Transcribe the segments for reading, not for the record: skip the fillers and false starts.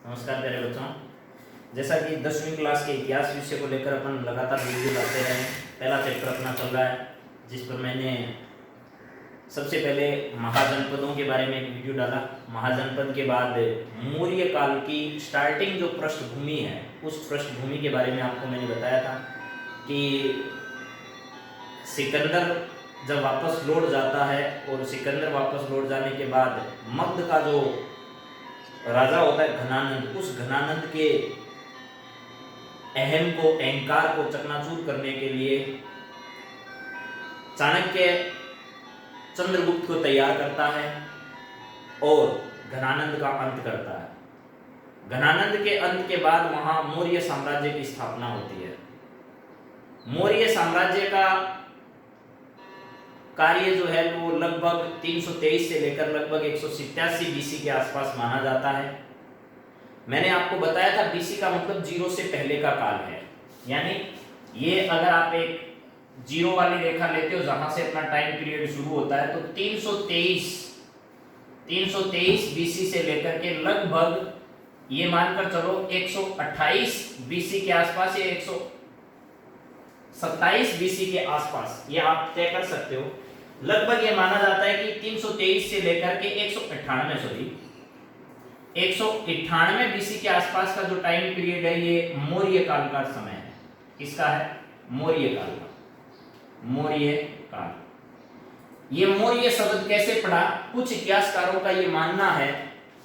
नमस्कार प्यारे बच्चों। जैसा कि 10वीं क्लास के इतिहास विषय को लेकर अपन लगातार वीडियो लाते रहे। पहला चैप्टर अपना चल रहा है, जिस पर मैंने सबसे पहले महाजनपदों के बारे में एक वीडियो डाला। महाजनपद के बाद मौर्य काल की स्टार्टिंग जो पृष्ठभूमि है, उस पृष्ठभूमि के बारे में आपको मैंने बताया था कि सिकंदर जब वापस लौट जाता है और सिकंदर वापस लौट जाने के बाद मगध का जो राजा होता है घनानंद, उस घनानंद के अहंकार को चकनाचूर करने के लिए चाणक्य चंद्रगुप्त को तैयार करता है और घनानंद का अंत करता है। घनानंद के अंत के बाद वहां मौर्य साम्राज्य की स्थापना होती है। मौर्य साम्राज्य का कार्य जो है वो लगभग 323 से लेकर लगभग 187 बीसी के आसपास माना जाता है। मैंने आपको बताया था बीसी का मतलब जीरो से पहले का काल है, यानी ये अगर आप एक जीरो वाली रेखा लेते हो जहां से अपना टाइम पीरियड शुरू होता है, तो 323 बीसी से लेकर के लगभग ये मानकर चलो 128 बीसी के आसपास या 127 बीसी के आसपास, ये आप तय कर सकते हो। लगभग ये माना जाता है कि 323 से लेकर के 198 बीसी के आसपास का जो टाइम पीरियड है, ये मौर्य काल का समय है। किसका है? मौर्य काल का। मौर्य काल। ये मौर्य शब्द कैसे पड़ा? कुछ इतिहासकारों का ये मानना है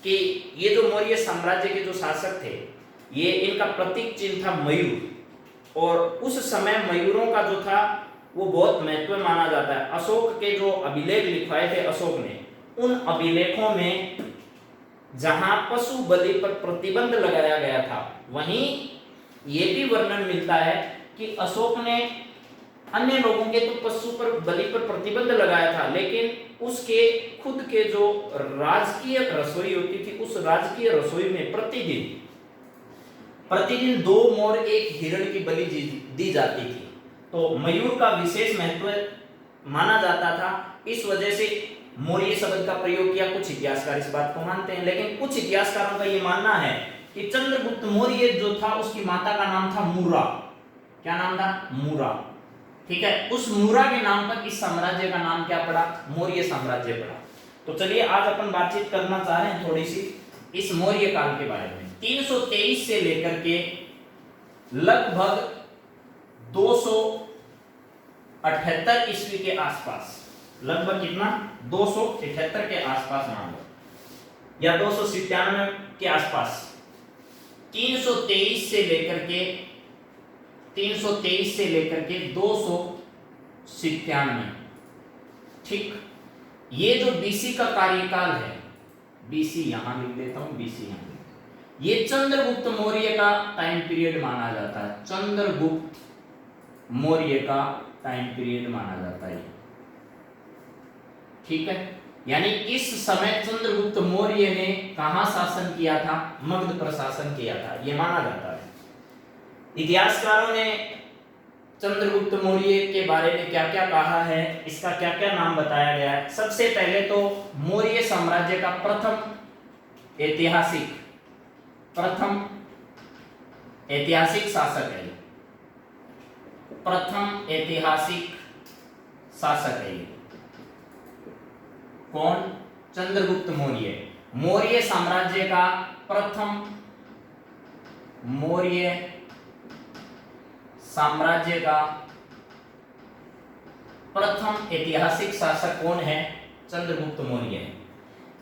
कि ये जो मौर्य साम्राज्य के जो शासक थे, ये इनका प्रतीक चिन्ह था मयूर, और उस समय मयूरों का जो था वो बहुत महत्व माना जाता है। अशोक के जो अभिलेख लिखवाए थे अशोक ने, उन अभिलेखों में जहां पशु बलि पर प्रतिबंध लगाया गया था, वहीं ये भी वर्णन मिलता है कि अशोक ने अन्य लोगों के तो पशु पर बलि पर प्रतिबंध लगाया था, लेकिन उसके खुद के जो राजकीय रसोई होती थी, उस राजकीय रसोई में प्रतिदिन 2 मोर 1 हिरण की बलि दी जाती थी। तो मयूर का विशेष महत्व माना जाता था। इस वजह से मौर्य शब्द का प्रयोग किया। कुछ इतिहासकार इस बात को मानते हैं, लेकिन कुछ इतिहासकारों का यह मानना है कि चंद्रगुप्त मौर्य जो था, उसकी माता का नाम था मूरा। क्या नाम था? मूरा। ठीक है, उस मूरा के नाम पर इस साम्राज्य का नाम क्या पड़ा? मौर्य साम्राज्य पड़ा। तो चलिए आज अपन बातचीत करना चाह रहे हैं थोड़ी सी इस मौर्य काल के बारे में। 323 से लेकर के लगभग 278 ईस्वी के आसपास, लगभग कितना? 278 के आसपास मान लो, या 297 के आसपास। 323 से लेकर के 297, ठीक। ये जो बीसी का कार्यकाल है, बीसी यहां लिख देता हूं, बीसी यहां, ये चंद्रगुप्त मौर्य का टाइम पीरियड माना जाता है। चंद्रगुप्त मौर्य का टाइम पीरियड माना जाता है, ठीक है। यानी इस समय चंद्रगुप्त मौर्य ने कहां शासन किया था? मगध पर शासन किया था, यह माना जाता है। इतिहासकारों ने चंद्रगुप्त मौर्य के बारे में क्या क्या कहा है, इसका क्या क्या नाम बताया गया है। सबसे पहले तो मौर्य साम्राज्य का प्रथम ऐतिहासिक शासक है, प्रथम ऐतिहासिक शासक है। कौन? चंद्रगुप्त मौर्य। मौर्य साम्राज्य का प्रथम ऐतिहासिक शासक कौन है? चंद्रगुप्त मौर्य है।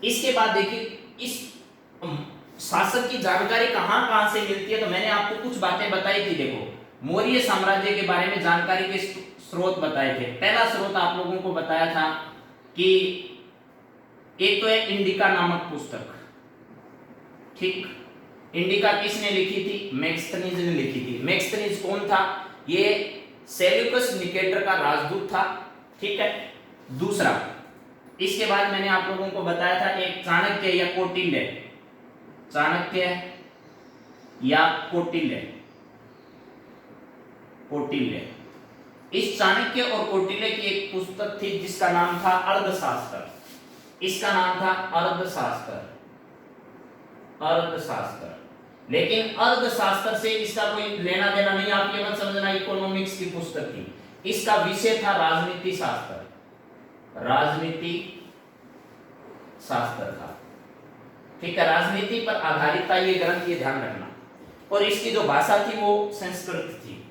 इसके बाद देखिए इस शासक की जानकारी कहां से मिलती है, तो मैंने आपको कुछ बातें बताई थी। देखो, मौर्य साम्राज्य के बारे में जानकारी के स्रोत बताए थे। पहला स्रोत आप लोगों को बताया था कि एक तो है इंडिका नामक पुस्तक, ठीक। इंडिका किसने लिखी थी? मेगस्थनीज ने लिखी थी। मेगस्थनीज कौन था? ये सेल्यूकस निकेटर का राजदूत था, ठीक है। दूसरा, इसके बाद मैंने आप लोगों को बताया था एक चाणक्य या कौटिल्य। इस चाणक्य और कौटिल्य की एक पुस्तक थी जिसका नाम था अर्थशास्त्र। इसका नाम था अर्थशास्त्र। लेकिन अर्थशास्त्र से इसका कोई लेना देना नहीं। आप ये मत समझना इकोनॉमिक्स की पुस्तक थी, इसका विषय था राजनीति शास्त्र, राजनीति शास्त्र था। ठीक है, राजनीति पर आधारित था ये ग्रंथ, ये ध्यान रखना। और इसकी जो भाषा थी वो संस्कृत थी।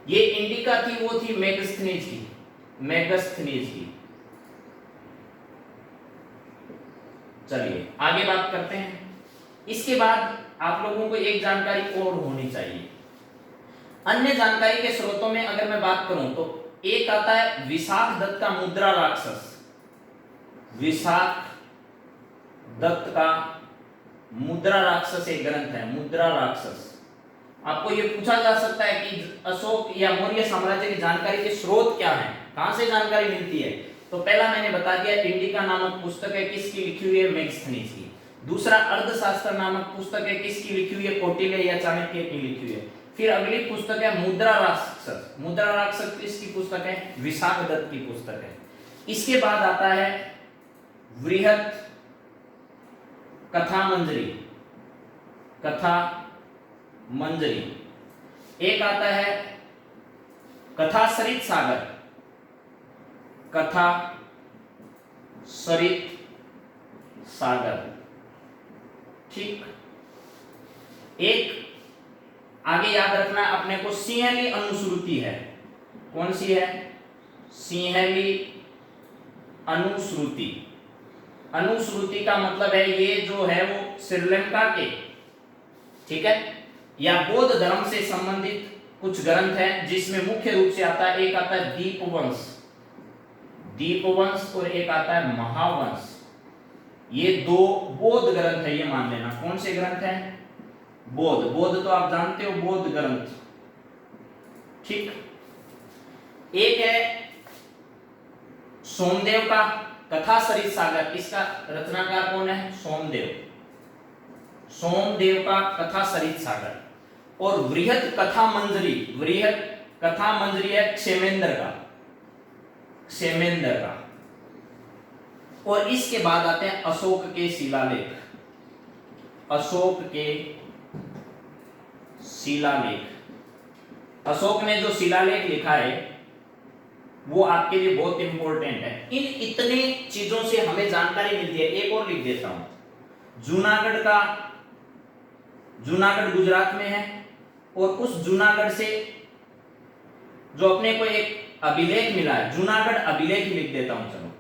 ये इंडिका थी, वो थी मेगस्थनीज की, मेगस्थनीज की। चलिए आगे बात करते हैं। इसके बाद आप लोगों को एक जानकारी और होनी चाहिए। अन्य जानकारी के स्रोतों में अगर मैं बात करूं तो एक आता है विशाख दत्त का मुद्रा राक्षस, विशाख दत्त का मुद्रा राक्षस एक ग्रंथ है, मुद्रा राक्षस। आपको यह पूछा जा सकता है कि अशोक या मौर्य साम्राज्य की जानकारी के स्रोत क्या हैं, कहां से जानकारी मिलती है। तो पहला मैंने बता दिया, इंडिका नामक पुस्तक है, किसकी लिखी हुई है, मेगस्थनीज की। दूसरा अर्थशास्त्र नामक पुस्तक है, किसकी लिखी हुई है, कौटिल्य या चाणक्य की लिखी हुई है। फिर अगली पुस्तक है मुद्रा राक्षस, मुद्रा राक्षस किसकी पुस्तक है, विशाख दत्त की पुस्तक है। इसके बाद आता है वृहत कथा मंजरी, कथा मंजरी। एक आता है कथा सरित सागर, कथा सरित सागर। ठीक, एक आगे याद रखना अपने को सिंहली अनुश्रुति है। कौन सी है, सिंहली अनुश्रुति। अनुश्रुति का मतलब है ये जो है वो श्रीलंका के, ठीक है, या बौद्ध धर्म से संबंधित कुछ ग्रंथ हैं, जिसमें मुख्य रूप से आता है, एक आता है दीपवंश, दीपवंश, और एक आता है महावंश। ये दो बौद्ध ग्रंथ है, ये मान लेना। कौन से ग्रंथ हैं, बौद्ध, बौद्ध तो आप जानते हो, बौद्ध ग्रंथ। ठीक, एक है सोमदेव का कथा सरित सागर, इसका रचनाकार कौन है, सोमदेव, सोमदेव का कथा सरित सागर। और वृहत कथा मंजरी, वृहत कथा मंजरी है क्षेमेंद्र का, क्षेमेंद्र का। और इसके बाद आते हैं अशोक के शिलालेख, अशोक के शिलालेख। अशोक ने जो शिलालेख लिखा है वो आपके लिए बहुत इंपॉर्टेंट है। इन इतने चीजों से हमें जानकारी मिलती है। एक और लिख देता हूं, जूनागढ़ का, जूनागढ़ गुजरात में है, और उस जूनागढ़ से जो अपने को एक अभिलेख मिला है, जूनागढ़ अभिलेख लिख देता हूं। चलो,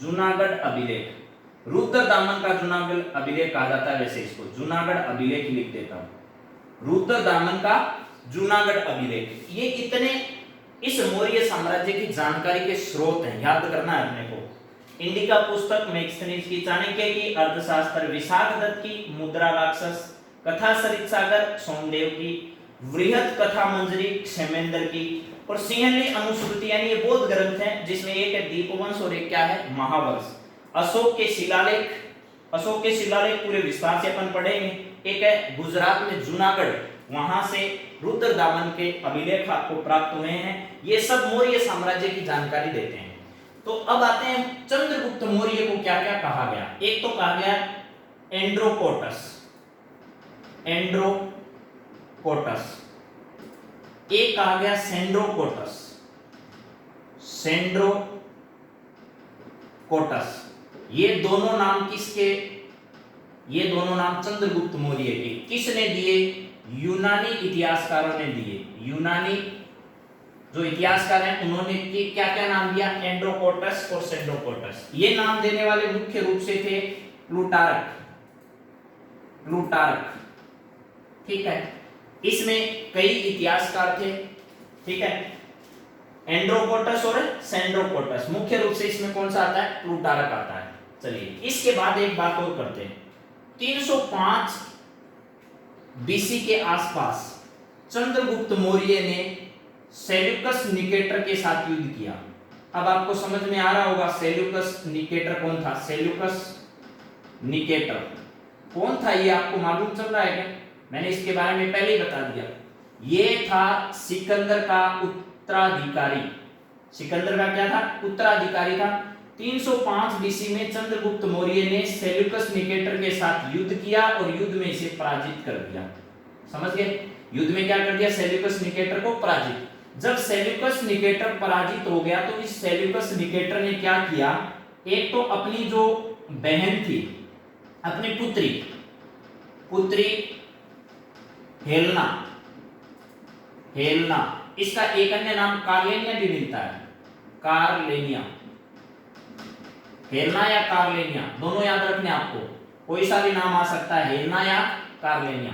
जूनागढ़ अभिलेख, रुद्रदामन का जूनागढ़ अभिलेख कहा जाता है, वैसे इसको जूनागढ़ अभिलेख लिख देता हूं, रुद्रदामन का जूनागढ़ अभिलेख। ये इतने इस मौर्य साम्राज्य की जानकारी के स्रोत हैं, याद करना है अपने को। इंडिका पुस्तक मेगस्थनीज की, चाणक्य की अर्थशास्त्र, विशाख दत्त की मुद्रा राक्षस, कथा सरित सागर सोमदेव की, वृहत कथा मंजरी क्षेमेंद्र की, और सिंहली अनुश्रुति, यानी ये बौद्ध ग्रंथ हैं, जिसमें एक है दीपवंश और एक क्या है, महावंश। अशोक के शिलालेख, अशोक के शिलालेख पूरे विस्तार से अपन पढ़ेंगे। एक है गुजरात में जूनागढ़, वहां से रुद्रदामन के अभिलेख आपको प्राप्त हुए हैं। ये सब मौर्य साम्राज्य की जानकारी देते हैं। तो अब आते हैं चंद्रगुप्त मौर्य को क्या क्या कहा गया। एक तो कहा गया एंड्रोकोटस, एंड्रोकोटस, एक कहा गया सेंड्रोकोटस, सेंड्रोकोटस। ये दोनों नाम किसके, ये दोनों नाम चंद्रगुप्त मौर्य के। किसने दिए, यूनानी इतिहासकारों ने दिए। यूनानी जो इतिहासकार हैं उन्होंने क्या क्या नाम दिया, एंड्रोकोटस और सेंड्रोकोटस। ये नाम देने वाले मुख्य रूप से थे प्लूटार्क, प्लूटार्क, ठीक है। इसमें कई इतिहासकार थे, ठीक है, एंड्रोकोटस और सेंड्रोकोटस। मुख्य रूप से इसमें कौन सा आता है, प्लूटार्क आता है। चलिए इसके बाद एक बात और करते हैं। 305 बीसी के आसपास चंद्रगुप्त मौर्य ने सेल्यूकस निकेटर के साथ युद्ध किया। अब आपको समझ में आ रहा होगा सेल्यूकस निकेटर कौन था। सेल्यूकस निकेटर कौन था, ये आपको मालूम चल रहा है क्या? मैंने इसके बारे में पहले ही बता दिया। ये था सिकंदर का उत्तराधिकारी। सिकंदर का क्या था, उत्तराधिकारी था। 305 बीसी में चंद्रगुप्त मौर्य ने सेल्यूकस निकेटर के साथ युद्ध किया और युद्ध में इसे पराजित कर दिया। समझ गए? युद्ध में क्या कर दिया? सेल्यूकस निकेटर को पराजित। जब सेल्यूकस निकेटर पराजित हो गया तो इस सेल्यूकस निकेटर ने क्या किया, एक तो अपनी जो बहन थी, अपनी पुत्री हेलना, इसका एक अन्य नाम कार्लेनिया भी मिलता है, कार्लेनिया, हेलना या कार्लेनिया दोनों याद रखने आपको, कोई सा भी नाम आ सकता है, हेलना या कार्लेनिया।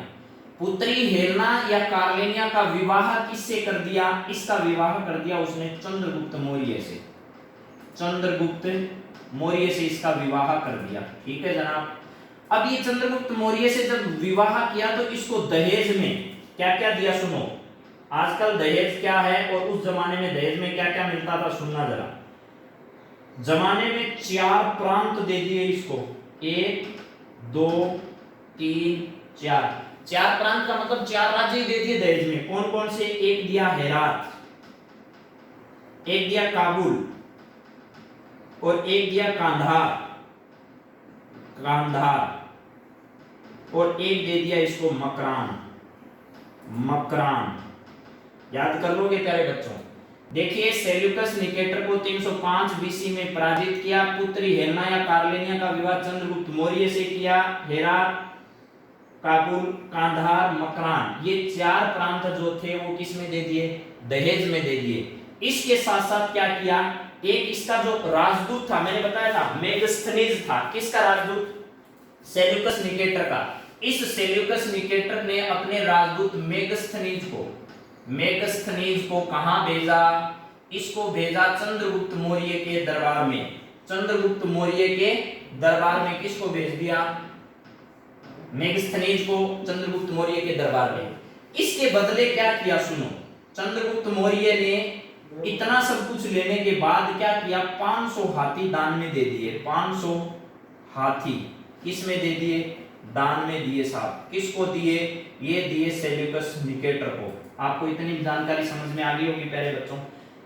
पुत्री हेलना या कार्लेनिया का विवाह किससे कर दिया? इसका विवाह कर दिया उसने चंद्रगुप्त मौर्य से, चंद्रगुप्त मौर्य से इसका विवाह कर दिया। ठीक है जनाब। अब ये चंद्रगुप्त मौर्य से जब विवाह किया तो इसको दहेज में क्या क्या दिया सुनो। आजकल दहेज क्या है और उस जमाने में दहेज में क्या क्या मिलता था सुनना जरा। जमाने में 4 प्रांत दे दिए इसको, 1 2 3 4, 4 प्रांत का मतलब 4 राज्य दे दिए दहेज में। कौन कौन से? एक दिया हेरात, एक दिया काबुल और एक दिया कांधार और एक दे दिया इसको मकरान। याद कर लोगे प्यारे बच्चों। देखिए सेल्यूकस निकेटर को 305 बीसी में पराजित किया, पुत्री हेलना या कार्लेनिया का विवाह चंद्रगुप्त मौर्य से किया, हेरात, काबुल, कांधार, मकरान, ये 4 प्रांत जो थे वो किस में दे दिए? दहेज में दे दिए। इसके साथ साथ क्या किया, एक इसका जो राजदूत था, मैंने बताया था मेगस्थनीज था, किसका राजदूत? सेल्यूकस निकेटर का। इस सेल्यूकस निकेटर ने अपने राजदूत मेगस्थनीज को कहां भेजा? इसको भेजा चंद्रगुप्त मौर्य के दरबार में। चंद्रगुप्त मौर्य के दरबार में किसको भेज दिया? मेगस्थनीज को चंद्रगुप्त मौर्य के दरबार में। इसके बदले क्या किया सुनो। चंद्रगुप्त मौर्य ने इतना सब कुछ लेने के बाद क्या किया? 500 हाथी दान में दे दिए। 500 हाथी किस में दे दिए? दान में दिए साहब। किसको दिए? ये दिए सेल्यूकस निकेटर को। आपको इतनी जानकारी समझ में आ गई होगी प्यारे बच्चों।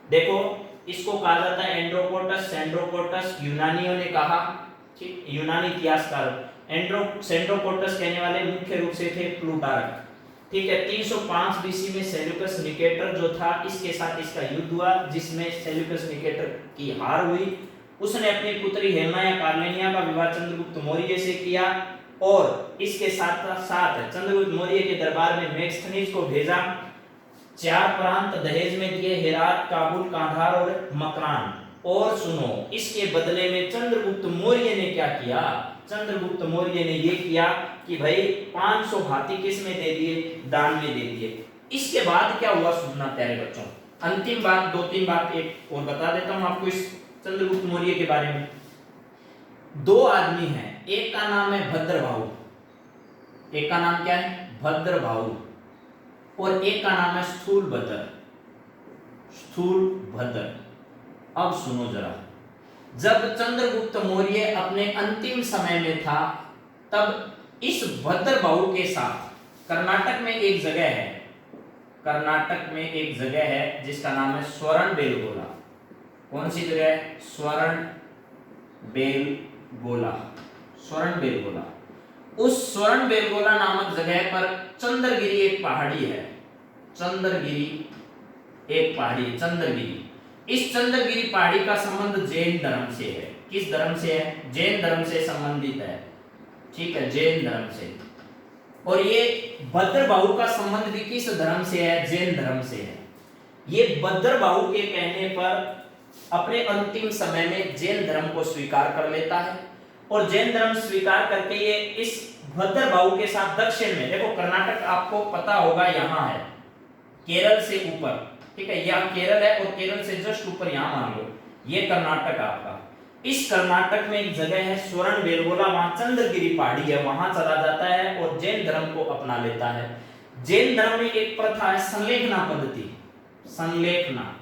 देखो इसको कहा जाता है एंड्रोकोटस, सेंड्रोकोटस, यूनानियों ने कहा, ठीक, यूनानी इतिहासकार सेंड्रोकोटस कहने वाले मुख्य रूप से थे प्लूटार्क। ठीक है, 305 बीसी में सेल्यूकस निकेटर जो था इसके साथ इसका युद्ध हुआ, जिसमें सेल्यूकस निकेटर की हार हुई। उसने अपनी पुत्री हेलना या कार्लेनिया का विवाह चंद्रगुप्त मौर्य से किया और इसके साथ साथ चंद्रगुप्त मौर्य के दरबार में मेगस्थनीज को भेजा। 4 प्रांत दहेज में दिए, हेरात, काबुल, कांधार और मकरान। और सुनो, इसके बदले में चंद्रगुप्त मौर्य ने क्या किया? चंद्रगुप्त मौर्य ने ये किया कि भाई 500 हाथी किस में दे दिए? दान में दे दिए। इसके बाद क्या हुआ सुनना प्यारे बच्चों। अंतिम बात, 2-3 बात एक और बता देता हूं आपको इस चंद्रगुप्त मौर्य के बारे में। 2 आदमी हैं, एक का नाम है भद्रभाऊ, एक का नाम क्या है? भद्रभाऊ, और एक का नाम है स्थूलभद्र। अब सुनो जरा, जब चंद्रगुप्त मौर्य अपने अंतिम समय में था तब इस भद्रभाऊ के साथ कर्नाटक में एक जगह है जिसका नाम है स्वर्ण-बेलगोला। कौन सी जगह है? स्वर्ण-बेलगोला। उस स्वर्ण-बेलगोला नामक जगह पर चंद्रगिरी एक पहाड़ी है। चंद्रगिरी। इस चंद्रगिरी पहाड़ी का संबंध जैन धर्म से है। किस धर्म से है? जैन धर्म से संबंधित है। ठीक है, जैन धर्म से। और ये भद्रभाऊ का संबंध भी किस धर्म से है? जैन धर्म से है। ये भद्रभाऊ के कहने पर अपने अंतिम समय में जैन धर्म को स्वीकार कर लेता है और जैन धर्म स्वीकार करके ये इस भद्रभाऊ के साथ दक्षिण में, देखो कर्नाटक आपको पता होगा यहाँ है, केरल से ऊपर, ठीक है, यहाँ केरल है और केरल से जस्ट ऊपर यहाँ मान लो ये कर्नाटक आपका। इस कर्नाटक में एक जगह है स्वर्ण-बेलगोला, वहां चंद्रगिरी पहाड़ी है, वहां चला जाता है और जैन धर्म को अपना लेता है। जैन धर्म में एक प्रथा है संलेखना पद्धति। संलेखना।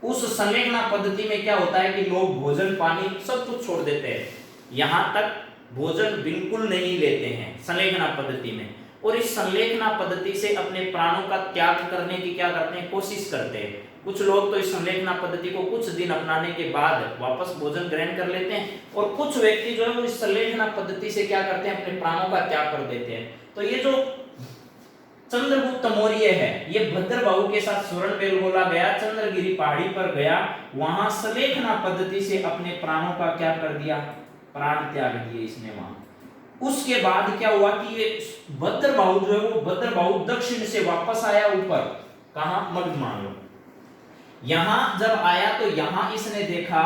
उस संलेखना पद्धति में क्या होता है कि लोग भोजन पानी सब कुछ छोड़ देते हैं, यहां तक भोजन बिल्कुल नहीं लेते हैं संलेखना पद्धति में। और इस संलेखना पद्धति से अपने प्राणों का त्याग करने की क्या करते हैं, कोशिश करते हैं। कुछ लोग तो इस संलेखना पद्धति को कुछ दिन अपनाने के बाद वापस भोजन ग्रहण कर लेते हैं, और कुछ व्यक्ति जो है वो इस संलेखना पद्धति से क्या करते हैं, अपने प्राणों का त्याग कर देते हैं। तो ये जो चंद्रगुप्त मौर्य है, ये भद्रबाहु के साथ सुवर्णबेलगोला गया, चंद्रगिरी पहाड़ी पर गया, वहां संलेखना पद्धति से अपने प्राणों का क्या कर दिया, प्राण त्याग दिए इसने वहां। उसके बाद क्या हुआ कि ये भद्रबाहु जो है वो भद्रबाहु दक्षिण से वापस आया ऊपर, कहां, मगध मान लो। यहां जब आया तो यहां इसने देखा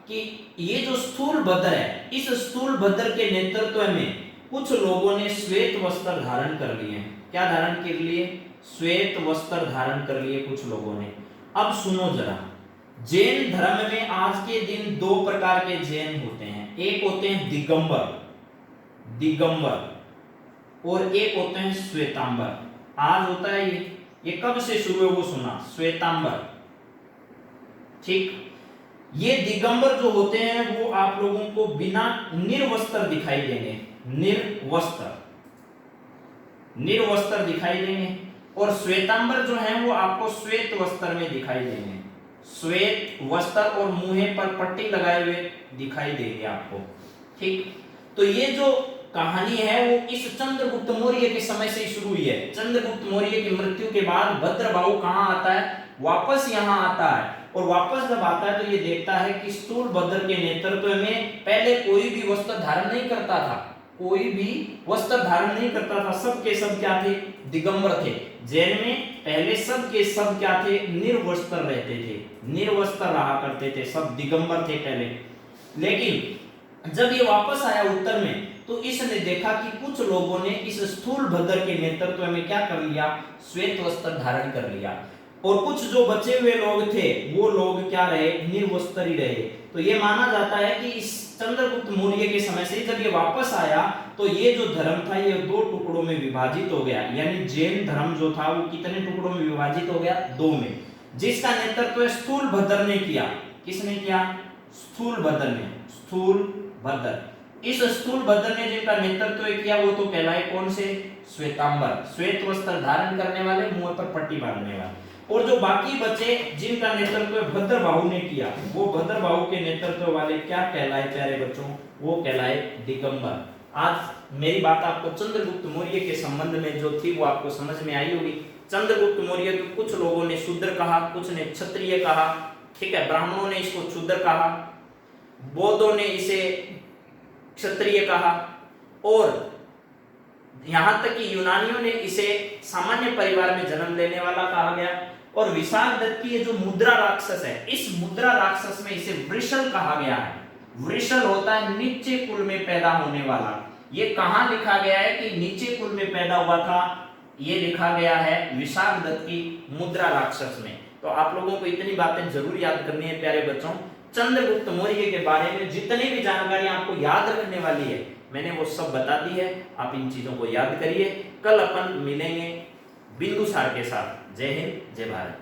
कि ये जो स्थूल भद्र है, इस स्थूल भद्र के नेतृत्व में कुछ लोगों ने श्वेत वस्त्र धारण कर लिए हैं। क्या धारण कर लिए, श्वेत वस्त्र धारण कर लिए कुछ लोगों ने। अब सुनो जरा, जैन धर्म में आज के दिन दो प्रकार के जैन होते हैं, एक होते हैं दिगंबर, दिगंबर, और एक होते हैं श्वेतांबर। आज होता है ये कब से शुरू है वो सुना, श्वेतांबर, ठीक। ये दिगंबर जो होते हैं वो आप लोगों को बिना निर्वस्त्र दिखाई देंगे, निर्वस्त्र, निर्वस्त्र दिखाई देंगे, और श्वेतांबर जो है वो आपको श्वेत वस्त्र में दिखाई देंगे, श्वेत वस्त्र और मुंह पर पट्टी लगाए हुए दिखाई देंगे आपको, ठीक। तो ये जो कहानी है वो इस चंद्रगुप्त मौर्य के समय से शुरू हुई है। चंद्रगुप्त मौर्य की मृत्यु के बाद भद्रबाहु कहां आता है, वापस यहां आता है, और वापस जब आता है तो ये देखता है कि स्थूल भद्र के नेतृत्व में पहले कोई भी वस्त्र धारण नहीं करता था, कोई भी वस्त्र धारण नहीं करता था, सब के सब क्या थे, दिगंबर थे। जैन में पहले सब के सब क्या थे, निर्वस्त्र रहते थे, निर्वस्त्र रहा करते थे, सब दिगंबर थे पहले। लेकिन जब ये वापस आया उत्तर में तो इसने देखा कि कुछ लोगों ने इस स्थूल भद्र के नेतृत्व में क्या कर लिया, श्वेत वस्त्र धारण कर लिया, और कुछ जो बचे हुए लोग थे वो लोग क्या रहे, निर्वस्त्र ही रहे। तो ये माना जाता है कि इस चंद्रगुप्त मौर्य के समय से जब ये वापस आया तो ये जो धर्म था ये दो टुकड़ों में विभाजित हो गया, यानी जैन धर्म जो था वो कितने टुकड़ों में विभाजित हो गया, दो में, जिसका नेतृत्व स्थूल भद्र ने किया। किसने किया, स्थूल भद्र ने, स्थूल भद्र। इस स्थूल भद्र ने जिनका नेतृत्व किया वो तो कहलाए कौन से, श्वेतांबर, श्वेत वस्त्र धारण करने वाले, मुंह पर पट्टी बांधने वाले। और जो बाकी बचे जिनका नेतृत्व भद्रबाहु ने किया, वो भद्रबाहु के नेतृत्व वाले क्या कहलाए प्यारे बच्चों, वो कहलाए दिगंबर। आज मेरी बात आपको चंद्रगुप्त मौर्य के संबंध में जो थी वो आपको समझ में आई होगी। चंद्रगुप्त मौर्य को कुछ लोगों ने शूद्र कहा, कुछ ने क्षत्रिय कहा, ठीक है, ब्राह्मणों ने इसको शूद्र कहा, बौद्धों ने इसे क्षत्रिय कहा, और यहां तक कि यूनानियों ने इसे सामान्य परिवार में जन्म लेने वाला कहा गया। और विशाखदत्त की ये जो मुद्रा राक्षस है, इस मुद्रा राक्षस में इसे वृषल कहा गया है। वृषल होता है नीचे कुल में पैदा होने वाला। ये कहां लिखा गया है कि नीचे कुल में पैदा हुआ था, ये लिखा गया है विशाखदत्त की मुद्रा राक्षस में। तो आप लोगों को इतनी बातें जरूर याद करनी है प्यारे बच्चों। चंद्रगुप्त मौर्य के बारे में जितनी भी जानकारी आपको याद रखने वाली है मैंने वो सब बता दी है, आप इन चीजों को याद करिए। कल अपन मिलेंगे बिंदुसार के साथ। जय हिंद, जय भारत।